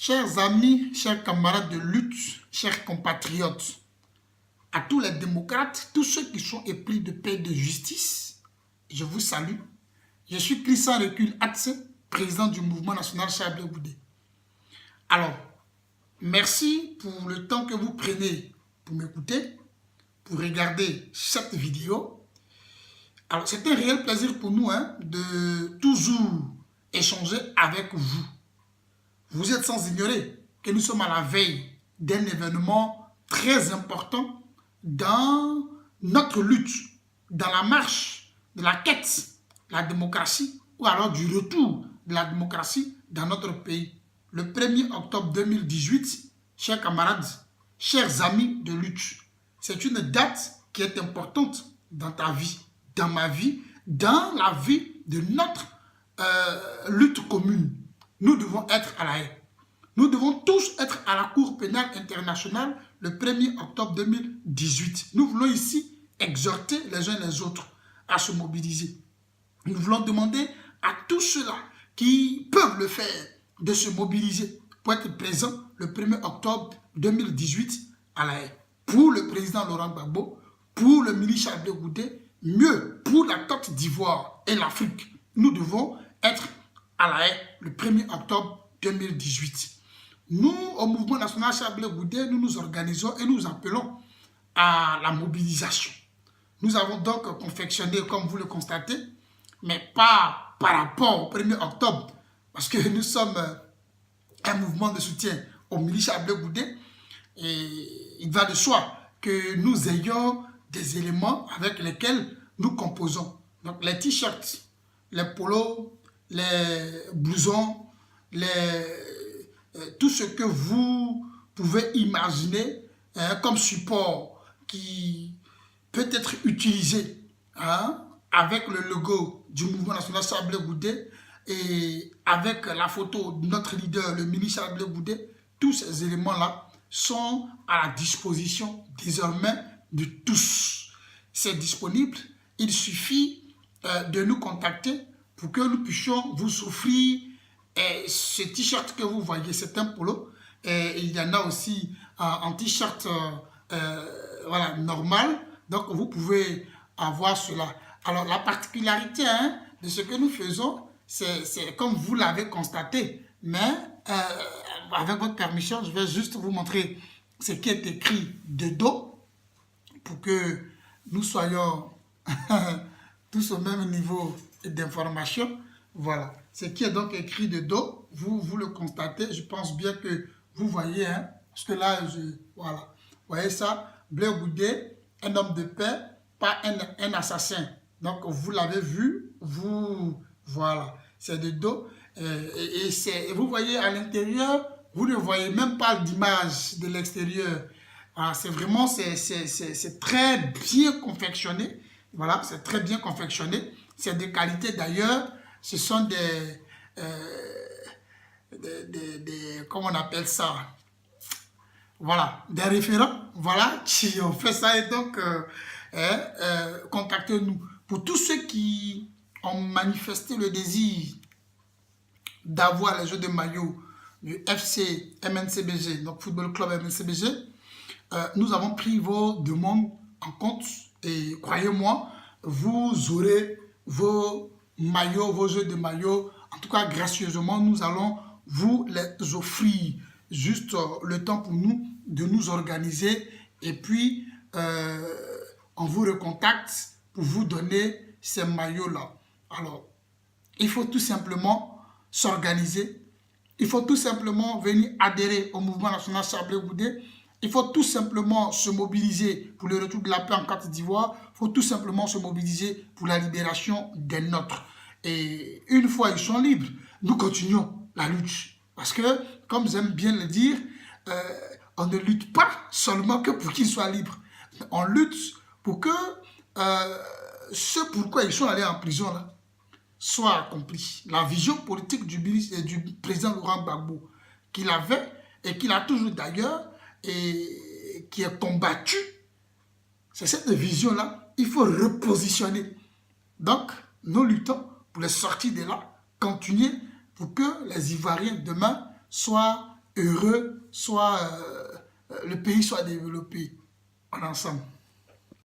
Chers amis, chers camarades de lutte, chers compatriotes, à tous les démocrates, tous ceux qui sont épris de paix et de justice, je vous salue. Je suis Christian Recul Atse, président du mouvement national Charles Goudé. Alors, merci pour le temps que vous prenez pour m'écouter, pour regarder cette vidéo. Alors, c'est un réel plaisir pour nous de toujours échanger avec vous. Vous êtes sans ignorer que nous sommes à la veille d'un événement très important dans notre lutte, dans la marche de la quête de la démocratie ou alors du retour de la démocratie dans notre pays. Le 1er octobre 2018, chers camarades, chers amis de lutte, c'est une date qui est importante dans ta vie, dans ma vie, dans la vie de notre lutte commune. Nous devons être à la haie. Nous devons tous être à la Cour pénale internationale le 1er octobre 2018. Nous voulons ici exhorter les uns les autres à se mobiliser. Nous voulons demander à tous ceux-là qui peuvent le faire de se mobiliser pour être présents le 1er octobre 2018 à la haie. Pour le président Laurent Gbagbo, pour le ministre Charles Goudé, mieux pour la Côte d'Ivoire et l'Afrique. Nous devons être à la haie le 1er octobre 2018. Nous, au mouvement national Charles Goudé, nous nous organisons et nous appelons à la mobilisation. Nous avons donc confectionné, comme vous le constatez, mais pas par rapport au 1er octobre, parce que nous sommes un mouvement de soutien au ministre Charles Goudé, et il va de soi que nous ayons des éléments avec lesquels nous composons. Donc les t-shirts, les polos, les blousons, tout ce que vous pouvez imaginer comme support qui peut être utilisé avec le logo du mouvement national Charles Goudé et avec la photo de notre leader, le ministre Charles Goudé. Tous ces éléments-là sont à la disposition désormais de tous. C'est disponible. Il suffit de nous contacter pour que nous puissions vous offrir ce t-shirt que vous voyez. C'est un polo. Et il y en a aussi en t-shirt voilà, normal. Donc, vous pouvez avoir cela. Alors, la particularité de ce que nous faisons, c'est comme vous l'avez constaté. Mais, avec votre permission, je vais juste vous montrer ce qui est écrit de dos pour que nous soyons tous au même niveau d'information. Voilà. Ce qui est donc écrit de dos, vous le constatez. Je pense bien que vous voyez, parce que là, voilà. Vous voyez ça? Blaise Goudé, un homme de paix, pas un assassin. Donc, vous l'avez vu, voilà. C'est de dos. Et vous voyez à l'intérieur, vous ne voyez même pas d'image de l'extérieur. Voilà, c'est vraiment, c'est très bien confectionné. Voilà, c'est très bien confectionné. C'est de qualité d'ailleurs. Ce sont comment on appelle ça? Voilà, des référents, voilà, qui ont fait ça. Et donc, contactez-nous. Pour tous ceux qui ont manifesté le désir d'avoir les jeux de maillot du FC MNCBG, donc Football Club MNCBG, nous avons pris vos demandes en compte et croyez-moi, vous aurez vos maillots, vos jeux de maillots. En tout cas, gracieusement, nous allons vous les offrir. Juste le temps pour nous de nous organiser et puis on vous recontacte pour vous donner ces maillots-là. Alors, il faut tout simplement s'organiser. Il faut tout simplement venir adhérer au mouvement national Charles Goudé. Il faut tout simplement se mobiliser pour le retour de la paix en Côte d'Ivoire. Il faut tout simplement se mobiliser pour la libération des nôtres. Et une fois ils sont libres, nous continuons la lutte. Parce que, comme j'aime bien le dire, on ne lutte pas seulement que pour qu'ils soient libres. On lutte pour que ce pourquoi ils sont allés en prison là, soit accompli. La vision politique du président Laurent Gbagbo qu'il avait et qu'il a toujours d'ailleurs et qui est combattu, c'est cette vision-là, il faut repositionner. Donc, nous luttons pour les sortir de là, continuer pour que les Ivoiriens demain soient heureux, soit le pays soit développé en ensemble.